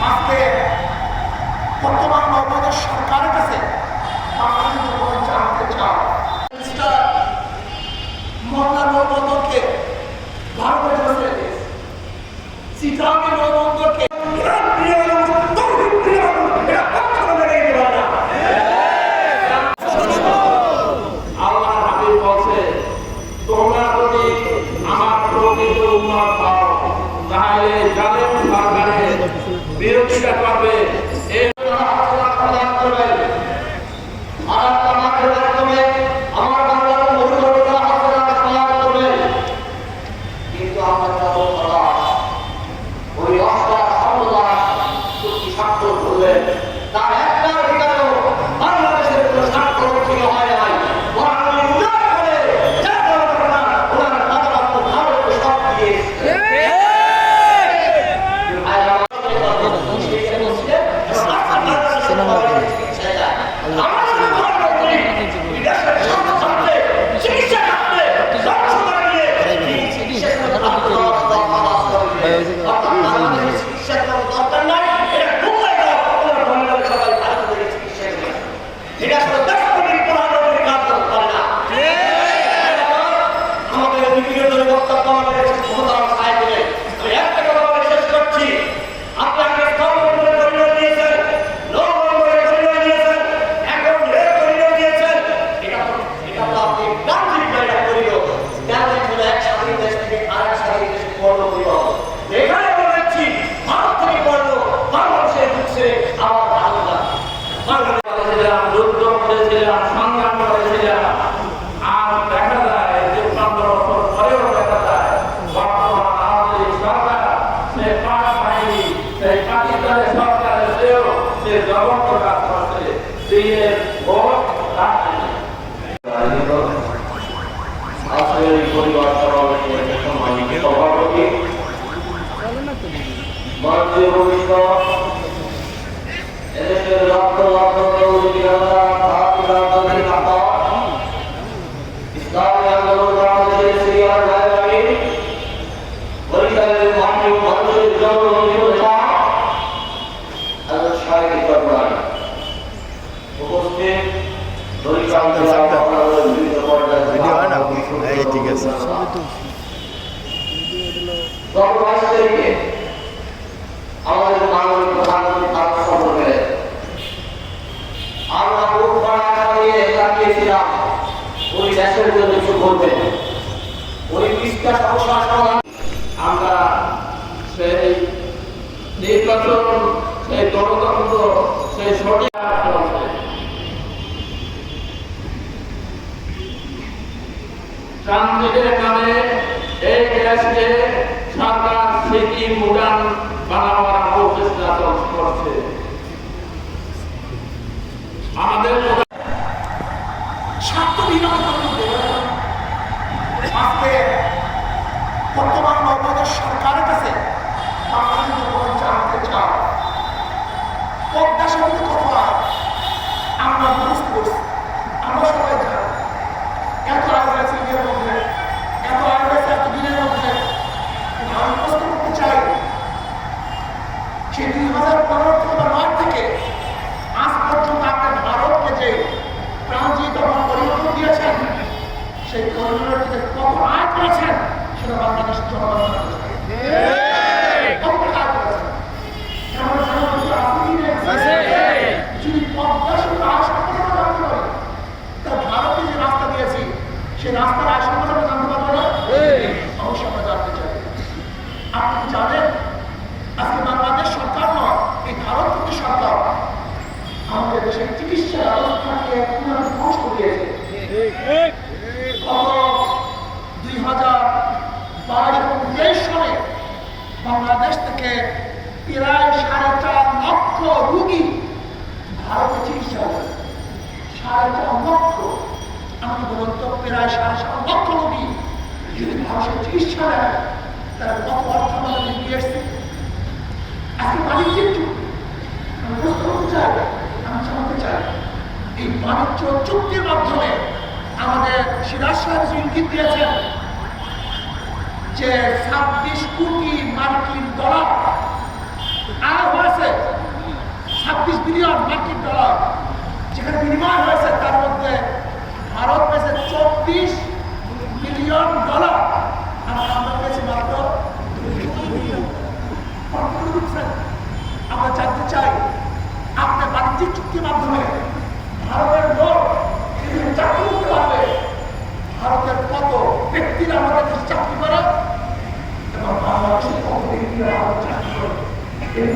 আজকে বর্তমান বাংলাদেশ সরকারের কাছে জানতে চাও মহল্লা নৌবন্দরকে ভারতের কাছে চিটাঙ্গের নৌবন্দরকে আল্লাহ হাবিব বলছে তোমরা যদি আমার প্রকৃত উম্মত হও তাহলে জালেম সরকারের বিরোধিতা করবে এই আমাদের মাননীয় প্রধানমন্ত্রী তার সম্পর্কে আমরা বুক ভরা নিয়ে তাকিয়েছিলাম উনি দেশের জন্য কিছু করবেন, উনি পৃষ্ঠা সমস্যার সমাধান। আমরা সেই নির্বাচন, সেই গণতন্ত্র, সেই সঠিক ট্রানজিটের নামে এই দেশকে সরকার সিটি মডার্ন বানাবার প্রচেষ্টা করছে। আমাদের আজকে বর্তমান বাংলাদেশ সরকারের কাছে জানতে চাও পদ্মা সেতু কথা আমরা বুঝতে পারছি, আমরা সবাই জানি এত আগে গেছে ঈদের মধ্যে, এত আগে গেছে এত দিনের মধ্যে। আমি প্রশ্ন করতে চাই সেই 2015 থেকে আজ পর্যন্ত আপনার ভারতকে যে ট্রানজিট পরিবর্তন দিয়েছেন, সেই করিডোরটিতে কত আয় করেছেন সেটা বাংলাদেশ জনগণ কত আয় করেছেন। যদি পদ্মা সেতু আয় সম্পর্কে জানতে পারি, তা ভারতে যে রাস্তা দিয়েছি সেই রাস্তার আয় সম্পর্কে জানতে পারবো না? অবশ্যই আমরা জানতে চাই। আপনি কি জানেন আজকে বাংলাদেশ সরকার নয়, এই ভারত সরকার আমাদের দেশের চিকিৎসা ব্যবস্থাকে ধ্বংস দিয়েছে। 2022 সালে বাংলাদেশ থেকে প্রায় 4.5 লক্ষ রোগী ভারতে চিকিৎসা হয়। 4.5 লক্ষ, আমি বলুন তো প্রায় 7.5 লক্ষ রোগী যদি ভারতের চিকিৎসা নেয় তারা কত অর্থ আমাদের নিয়ে এসছে। আজকে বাণিজ্যিক চুক্তি আমি বুঝতে করতে চাই, আমি জানতে চাই এই বাণিজ্য চুক্তির মাধ্যমে আমাদের সিরাজ সাহেব যে ইঙ্গিত দিয়েছেন যে 26 কোটি মার্কিন ডলার আয় হয়েছে, 26 বিলিয়ন মার্কিন ডলার যেখানে বিনিময় হয়েছে, তার মধ্যে ভারত পেয়েছে 24 বিলিয়ন ডলার আর আমরা পেয়েছি মাত্র 2 বিলিয়ন। আমরা জানতে চাই আপনার বাণিজ্যিক চুক্তির মাধ্যমে ভারতের লোক চাকরি করতে পারবে, ভারতের কত ব্যক্তিরা আমাদের দেশে চাকরি করে এবং বাংলাদেশের কত ব্যক্তিরা আমাদের চাকরি করে, এই